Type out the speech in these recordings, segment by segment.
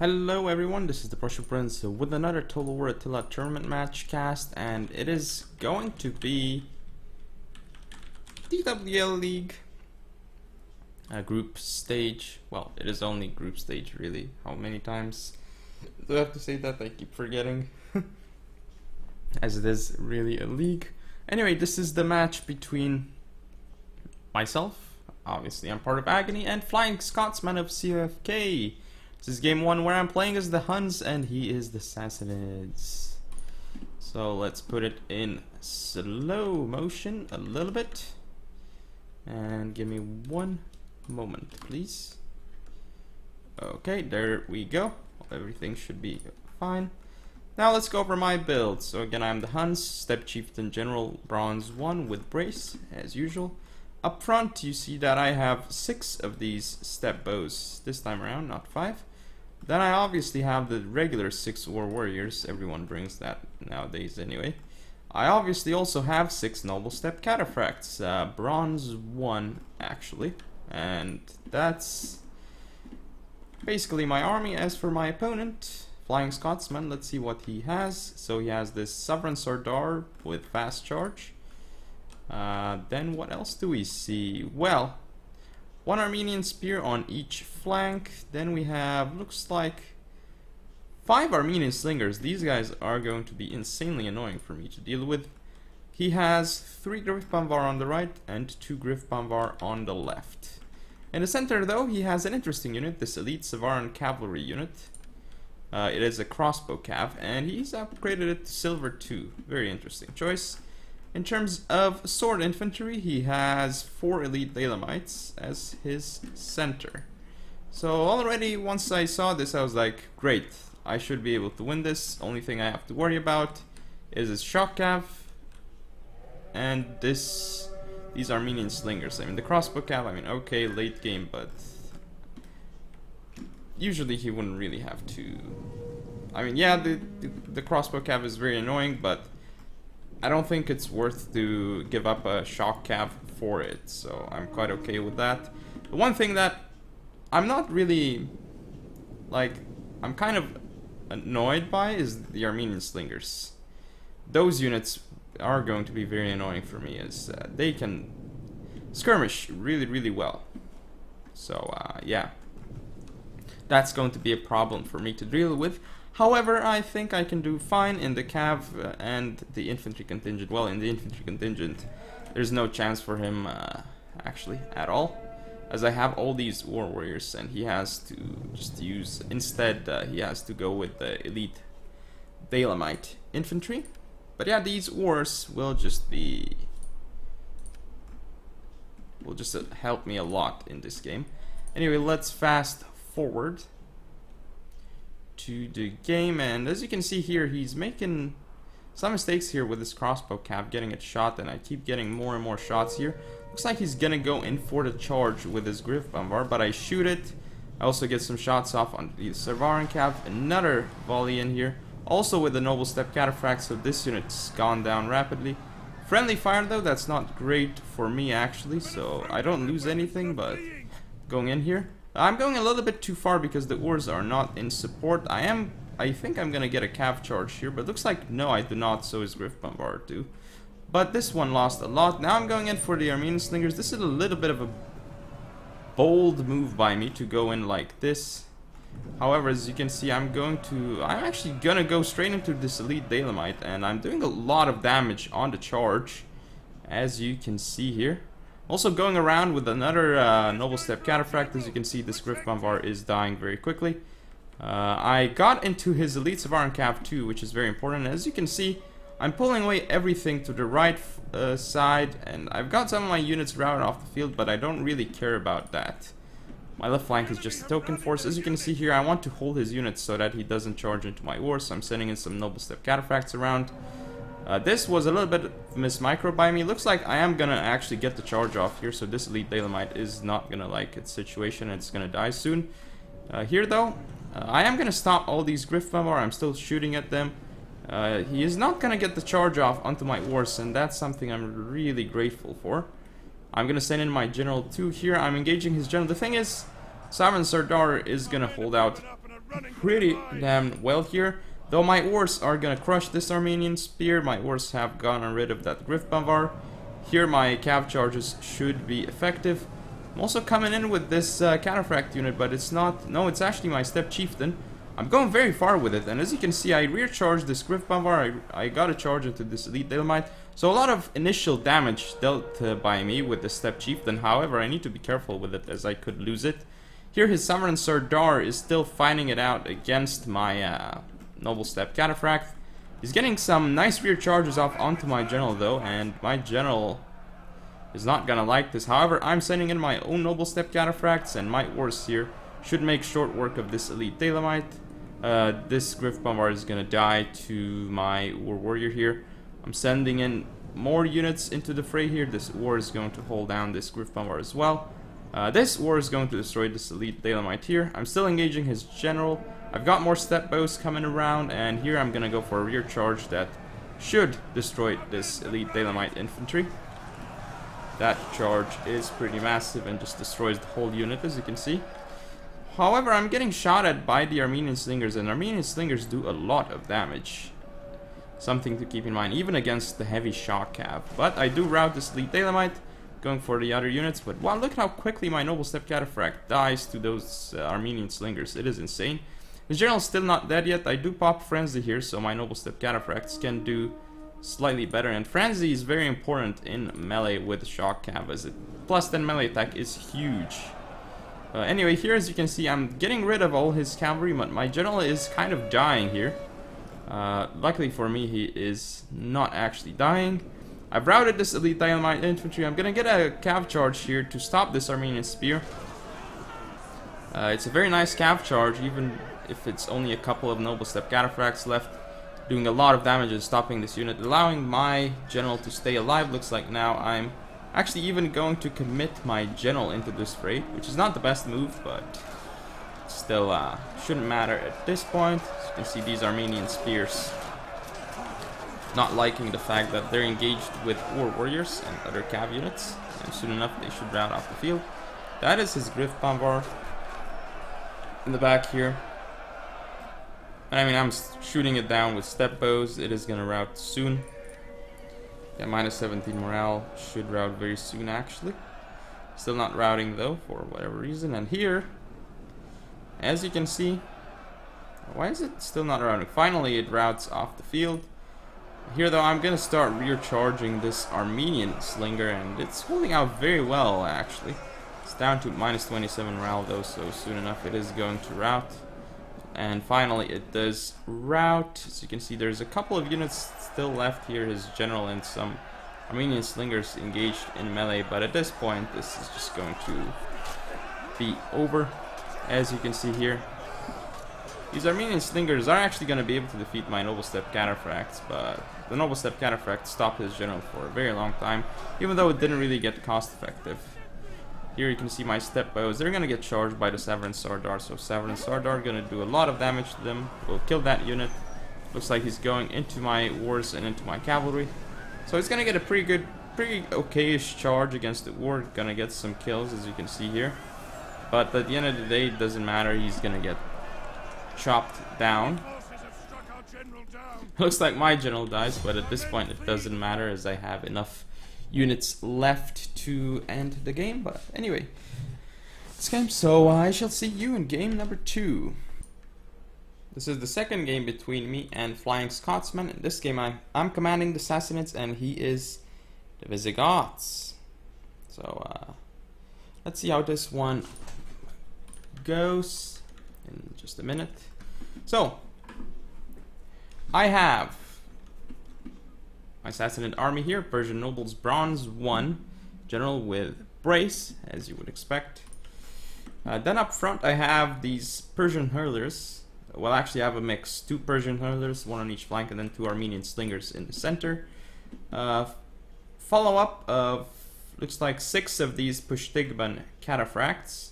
Hello everyone, this is the Prussian Prince with another Total War Attila tournament match cast, and it is going to be TWL League group stage. Well, it is only group stage really. How many times do I have to say that? I keep forgetting. As it is really a league. Anyway, this is the match between myself, obviously I'm part of Agony, and Flying Scotsman of CFK. This is game 1 where I'm playing as the Huns and he is the Sassanids. So let's put it in slow motion a little bit. And give me one moment, please. Okay, there we go. Everything should be fine. Now let's go over my build. So again, I'm the Huns, Step Chieftain General, Bronze 1 with Brace, as usual. Up front, you see that I have 6 of these step bows this time around, not 5. Then I obviously have the regular 6 war warriors. Everyone brings that nowadays anyway. I obviously also have 6 noble step cataphracts, bronze 1 actually, and that's basically my army. As for my opponent, Flying Scotsman, let's see what he has. So he has this Sovereign Sardar with fast charge. Then what else do we see? Well, 1 Armenian spear on each flank. Then we have, looks like, 5 Armenian slingers. These guys are going to be insanely annoying for me to deal with. He has 3 Griff Banvar on the right and 2 Griff Banvar on the left. In the center though, he has an interesting unit, this Elite Savaran Cavalry unit. It is a crossbow cav, and he's upgraded it to Silver 2. Very interesting choice. In terms of sword infantry, he has 4 elite Daylamites as his center. So already once I saw this, I was like, great, I should be able to win this. Only thing I have to worry about is his shock cav and these Armenian slingers. I mean, the crossbow cav, I mean, okay, late game, but usually he wouldn't really have to. I mean, yeah, the crossbow cav is very annoying, but I don't think it's worth to give up a shock cav for it, so I'm quite okay with that. The one thing that I'm not really, like, I'm kind of annoyed by is the Armenian slingers. Those units are going to be very annoying for me, as they can skirmish really, really well. So, yeah. That's going to be a problem for me to deal with. However, I think I can do fine in the cav and the infantry contingent. Well, in the infantry contingent, there's no chance for him, actually, at all. As I have all these war warriors, and he has to just use, instead, he has to go with the elite Daylamite infantry. But yeah, these wars will just be, help me a lot in this game. Anyway, let's fast forward to the game, and as you can see here, he's making some mistakes here with his crossbow cav, getting it shot, and I keep getting more and more shots here. Looks like he's gonna go in for the charge with his Griff Banvar, but I shoot it. I also get some shots off on the Savaran cav, another volley in here, also with the noble step cataphract, so this unit's gone down rapidly. Friendly fire though, that's not great for me actually, so I don't lose anything, but going in here. I'm going a little bit too far because the Urs are not in support. I think I'm gonna get a cav charge here, but looks like no, I do not, so is Griff Banvar too. But this one lost a lot. Now I'm going in for the Armenian slingers. This is a little bit of a bold move by me to go in like this. However, as you can see, I'm actually gonna go straight into this elite Daylamite, and I'm doing a lot of damage on the charge, as you can see here. Also going around with another noble step cataphract. As you can see, this Griff Banvar is dying very quickly. I got into his elite Savaran cav too, which is very important. As you can see, I'm pulling away everything to the right side, and I've got some of my units routed off the field, but I don't really care about that. My left flank is just a token force. As you can see here, I want to hold his units so that he doesn't charge into my war, so I'm sending in some noble step cataphracts around. This was a little bit micro by me. Looks like I am gonna actually get the charge off here, so this elite Daylamite is not gonna like its situation, and it's gonna die soon. Here though, I am gonna stop all these Griff Banvar. I'm still shooting at them. He is not gonna get the charge off onto my horse, and that's something I'm really grateful for. I'm gonna send in my general 2 here. I'm engaging his general. The thing is, Sovereign Sardar is gonna hold out pretty damn well here. Though my ores are gonna crush this Armenian spear, my ores have gotten rid of that Griff Bombar. Here my cav charges should be effective. I'm also coming in with this Cataphract unit, but it's not... No, it's actually my Steppe Chieftain. I'm going very far with it, and as you can see, I rear charged this Griff Bombar. I got a charge into this Elite Dalemite. So a lot of initial damage dealt by me with the Steppe Chieftain. However, I need to be careful with it, as I could lose it. Here his Sovereign Sardar is still fighting it out against my Noble Steppe Cataphract. He's getting some nice rear charges off onto my general though, and my general is not gonna like this. However, I'm sending in my own Noble Steppe Cataphracts, and my ores here should make short work of this Elite Dalemite. This Griff Bombard is gonna die to my War Warrior here. I'm sending in more units into the fray here. This war is going to hold down this Griff Bombard as well. This war is going to destroy this Elite Dalemite here. I'm still engaging his general. I've got more step bows coming around, and here I'm gonna go for a rear charge that should destroy this Elite Dalemite infantry. That charge is pretty massive and just destroys the whole unit, as you can see. However, I'm getting shot at by the Armenian Slingers, and Armenian Slingers do a lot of damage. Something to keep in mind, even against the heavy shock cav. But I do rout this Elite Dalemite, going for the other units. But wow, look how quickly my Noble Steppe Cataphract dies to those Armenian Slingers. It is insane. The general's still not dead yet. I do pop Frenzy here, so my Noble Steppe Cataphracts can do slightly better. And Frenzy is very important in melee with shock cav, as it plus 10 melee attack is huge. Anyway, here as you can see, I'm getting rid of all his cavalry, but my general is kind of dying here. Luckily for me, he is not actually dying. I've routed this Elite Dalemite infantry. I'm gonna get a cav charge here to stop this Armenian spear. It's a very nice cav charge, even if it's only a couple of Noble Steppe Cataphracts left, doing a lot of damage and stopping this unit, allowing my general to stay alive. Looks like now I'm actually even going to commit my general into this fray, which is not the best move, but still shouldn't matter at this point. As you can see, these Armenian spears not liking the fact that they're engaged with War Warriors and other cav units, and soon enough they should rout off the field. That is his Griff Bombard in the back here. And I mean, I'm shooting it down with step bows. It is gonna rout soon. Yeah, minus 17 morale, should rout very soon actually. Still not routing though, for whatever reason. And here, as you can see, why is it still not routing? Finally it routes off the field. Here though, I'm gonna start rear charging this Armenian Slinger, and it's holding out very well actually. It's down to minus 27 morale though, so soon enough it is going to rout. And finally it does rout. As you can see, there's a couple of units still left here, his general and some Armenian Slingers engaged in melee, but at this point this is just going to be over. As you can see here, these Armenian Slingers are actually going to be able to defeat my Noble Steppe Cataphracts, but the Noble Steppe Cataphract stopped his general for a very long time, even though it didn't really get cost effective. Here you can see my step bows. They're gonna get charged by the Sovereign Sardar, so Sovereign Sardar gonna do a lot of damage to them. We'll kill that unit. Looks like he's going into my wars and into my cavalry, so he's gonna get a pretty okay-ish charge against the war. Gonna get some kills, as you can see here, but at the end of the day it doesn't matter. He's gonna get chopped down. Looks like my general dies, but at this point it doesn't matter, as I have enough units left to end the game. But anyway, this game, so I shall see you in game number 2. This is the second game between me and Flying Scotsman. In this game I'm commanding the Sassanids and he is the Visigoths. So let's see how this one goes in just a minute. So I have my Sassanid army here, Persian Nobles Bronze 1, General with Brace, as you would expect. Then up front I have these Persian Hurlers. Well, actually I have a mix, 2 Persian Hurlers, 1 on each flank, and then 2 Armenian Slingers in the center. Follow up of, looks like 6 of these Pushtigban Cataphracts.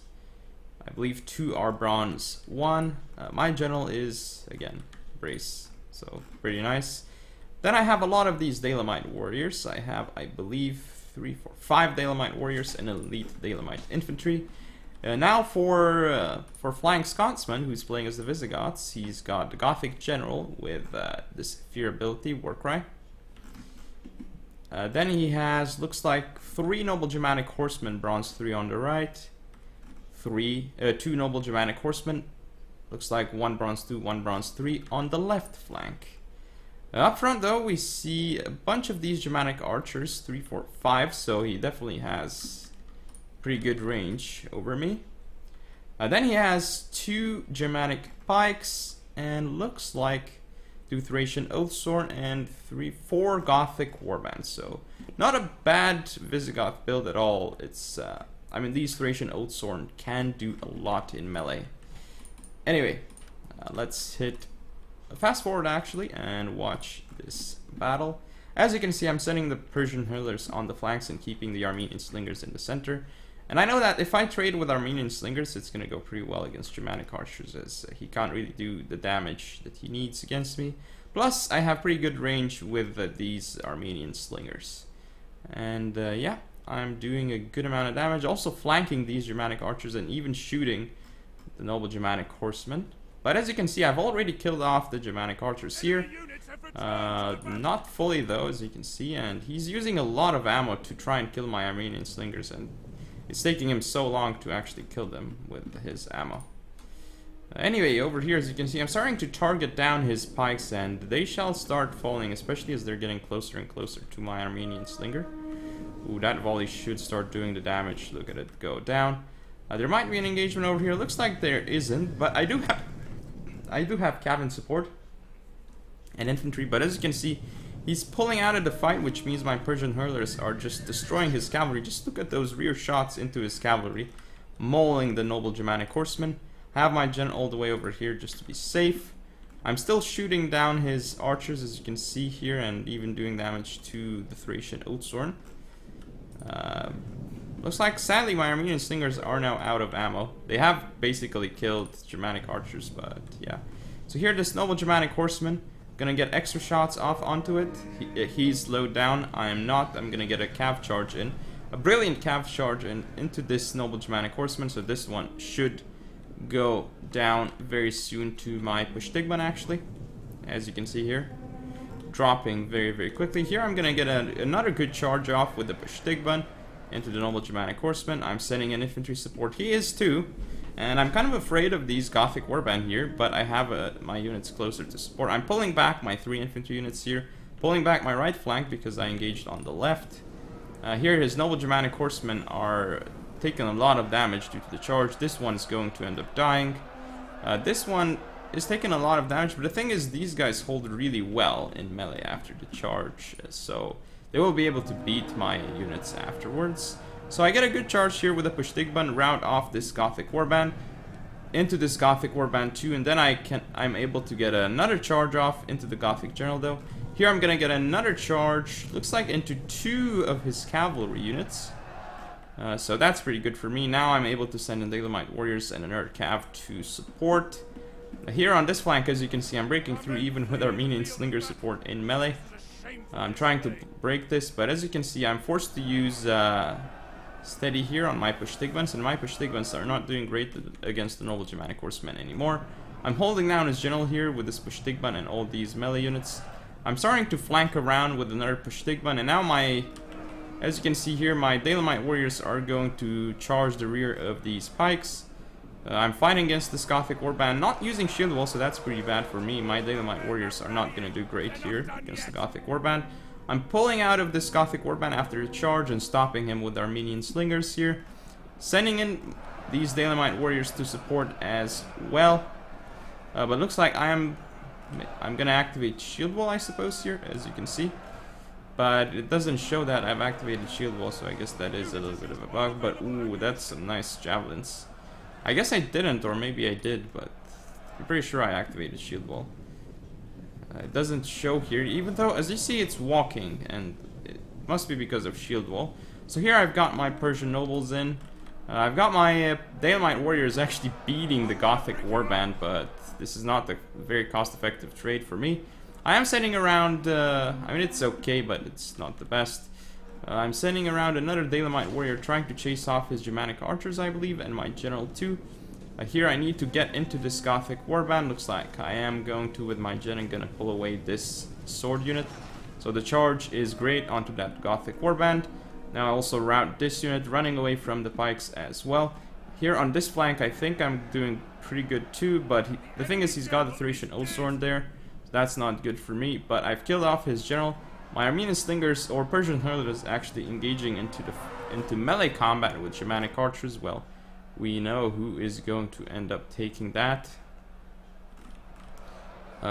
I believe 2 are Bronze 1. My general is, again, Brace, so pretty nice. Then I have a lot of these Dalemite warriors. I have, I believe, 3, 4, 5 Dalemite warriors and elite Dalemite infantry. Now for flying Scotsman, who's playing as the Visigoths, he's got the Gothic General with this fear ability, Warcry. Then he has, looks like, 3 Noble Germanic Horsemen, Bronze 3 on the right, 2 Noble Germanic Horsemen, looks like 1 Bronze 2, 1 Bronze 3 on the left flank. Up front though, we see a bunch of these Germanic archers, 3, 4, 5, so he definitely has pretty good range over me. Then he has 2 Germanic pikes, and looks like 2 Thracian Oathsworn and 4 Gothic Warbands. So not a bad Visigoth build at all. It's I mean, these Thracian Oathsworn can do a lot in melee. Anyway, let's hit fast forward actually and watch this battle. As you can see, I'm sending the Persian hurlers on the flanks and keeping the Armenian slingers in the center. And I know that if I trade with Armenian slingers, it's going to go pretty well against Germanic archers, as he can't really do the damage that he needs against me. Plus, I have pretty good range with these Armenian slingers. And yeah, I'm doing a good amount of damage, also flanking these Germanic archers and even shooting the Noble Germanic Horsemen. But as you can see, I've already killed off the Germanic archers here. Not fully though, as you can see, and he's using a lot of ammo to try and kill my Armenian slingers, and it's taking him so long to actually kill them with his ammo. Anyway, over here, as you can see, I'm starting to target down his pikes, and they shall start falling, especially as they're getting closer and closer to my Armenian slinger. Ooh, that volley should start doing the damage. Look at it go down. There might be an engagement over here. Looks like there isn't, but I do have cavalry support and infantry. But as you can see, he's pulling out of the fight, which means my Persian hurlers are just destroying his cavalry. Just look at those rear shots into his cavalry, mauling the Noble Germanic Horsemen. I have my general all the way over here just to be safe. I'm still shooting down his archers, as you can see here, and even doing damage to the Thracian Oathsworn. Looks like, sadly, my Armenian slingers are now out of ammo. They have basically killed Germanic archers, but yeah. So here, this Noble Germanic Horseman, gonna get extra shots off onto it. He's slowed down. I am not. I'm gonna get a cav charge in. A brilliant cav charge into this Noble Germanic Horseman, so this one should go down very soon to my Pushtigban, actually. As you can see here. Dropping very, very quickly. Here I'm gonna get another good charge off with the Pushtigban into the Noble Germanic Horseman. I'm sending an infantry support. He is too. And I'm kind of afraid of these Gothic Warband here, but I have my units closer to support. I'm pulling back my 3 infantry units here. Pulling back my right flank because I engaged on the left. Here his Noble Germanic Horsemen are taking a lot of damage due to the charge. This one is going to end up dying. This one is taking a lot of damage, but the thing is, these guys hold really well in melee after the charge, so they will be able to beat my units afterwards. So I get a good charge here with a Pushtigban, round off this Gothic Warband into this Gothic Warband too, and then I'm able to get another charge off into the Gothic General though. Here I'm gonna get another charge, looks like into 2 of his cavalry units. So that's pretty good for me. Now I'm able to send in Dalemite Warriors and another cav to support. Here on this flank, as you can see, I'm breaking through even with Armenian Slinger support in melee. I'm trying to break this, but as you can see, I'm forced to use steady here on my Pushtigbans, and my Pushtigbans are not doing great against the Noble Germanic Horsemen anymore. I'm holding down his general here with this Pushtigban and all these melee units. I'm starting to flank around with another Pushtigban, and now as you can see here, my Dalemite Warriors are going to charge the rear of these pikes. I'm fighting against this Gothic Warband, not using shield wall, so that's pretty bad for me. My Dalemite Warriors are not going to do great here against the Gothic Warband. I'm pulling out of this Gothic Warband after the charge and stopping him with Armenian Slingers here. Sending in these Dalemite Warriors to support as well. But looks like I'm going to activate shield wall, I suppose, here, as you can see. But it doesn't show that I've activated shield wall, so I guess that is a little bit of a bug. But ooh, that's some nice javelins. I guess I didn't, or maybe I did, but I'm pretty sure I activated shield wall. It doesn't show here, even though, as you see, it's walking, and it must be because of shield wall. So here I've got my Persian nobles in. I've got my Dalemite Warriors actually beating the Gothic Warband, but this is not a very cost-effective trade for me. I am sending around, I mean, it's okay, but it's not the best. I'm sending around another Dalemite warrior trying to chase off his Germanic archers, I believe, and my general too. Here I need to get into this Gothic warband. Looks like I am going to with my gen and gonna pull away this sword unit. So the charge is great onto that Gothic warband. Now I also route this unit running away from the pikes as well. Here on this flank I think I'm doing pretty good too, but the thing is he's got the Thracian Oathsworn there. So that's not good for me, but I've killed off his general. My Armenian Slingers or Persian Hurler is actually engaging into melee combat with Germanic archers. Well, we know who is going to end up taking that.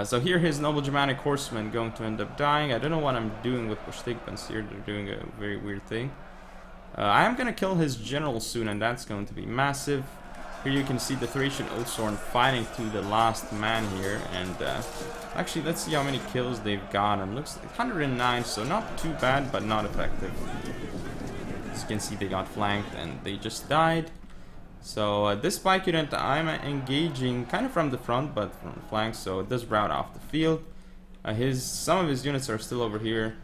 So here his noble Germanic horsemen going to end up dying. I don't know what I'm doing with Pushtigbans here. They're doing a very weird thing. I am gonna kill his general soon, and that's going to be massive. Here you can see the Thracian Oathsworn fighting to the last man here, and actually let's see how many kills they've gotten. Looks like 109, so not too bad, but not effective. As you can see, they got flanked and they just died. So this spike unit I'm engaging kind of from the front, but from the flank, so it does route off the field. Some of his units are still over here,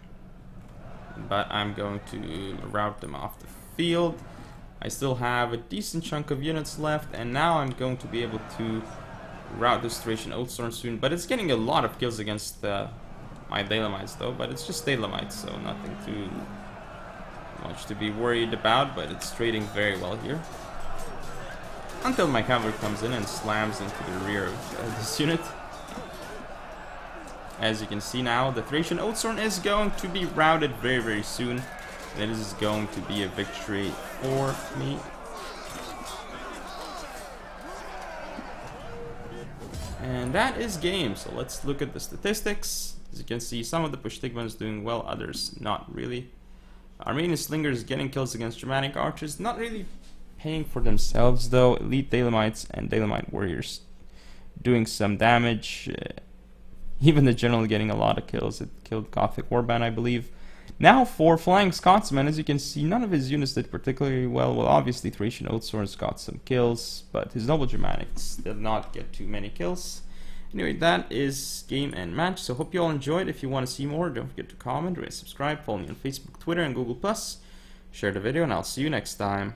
but I'm going to route them off the field. I still have a decent chunk of units left, and now I'm going to be able to route this Thracian Oathsworn soon. But it's getting a lot of kills against my Daylamites though, but it's just Daylamites, so nothing too much to be worried about, but it's trading very well here. Until my cavalry comes in and slams into the rear of this unit. As you can see now, the Thracian Oathsworn is going to be routed very, very soon. And it is going to be a victory for me. And that is game. So let's look at the statistics. As you can see, some of the Pushtigbans doing well, others not really. Armenian Slingers getting kills against Germanic archers, not really paying for themselves though. Elite Daylamites and Dalemite warriors doing some damage. Even the general getting a lot of kills. It killed Gothic Warband, I believe. Now for flying Scotsman, as you can see, none of his units did particularly well. Well, obviously Thracian Oathsworn's got some kills, but his noble Germanics did not get too many kills. Anyway, that is game and match. So hope you all enjoyed. If you want to see more, don't forget to comment, rate, subscribe, follow me on Facebook, Twitter, and Google+. Share the video, and I'll see you next time.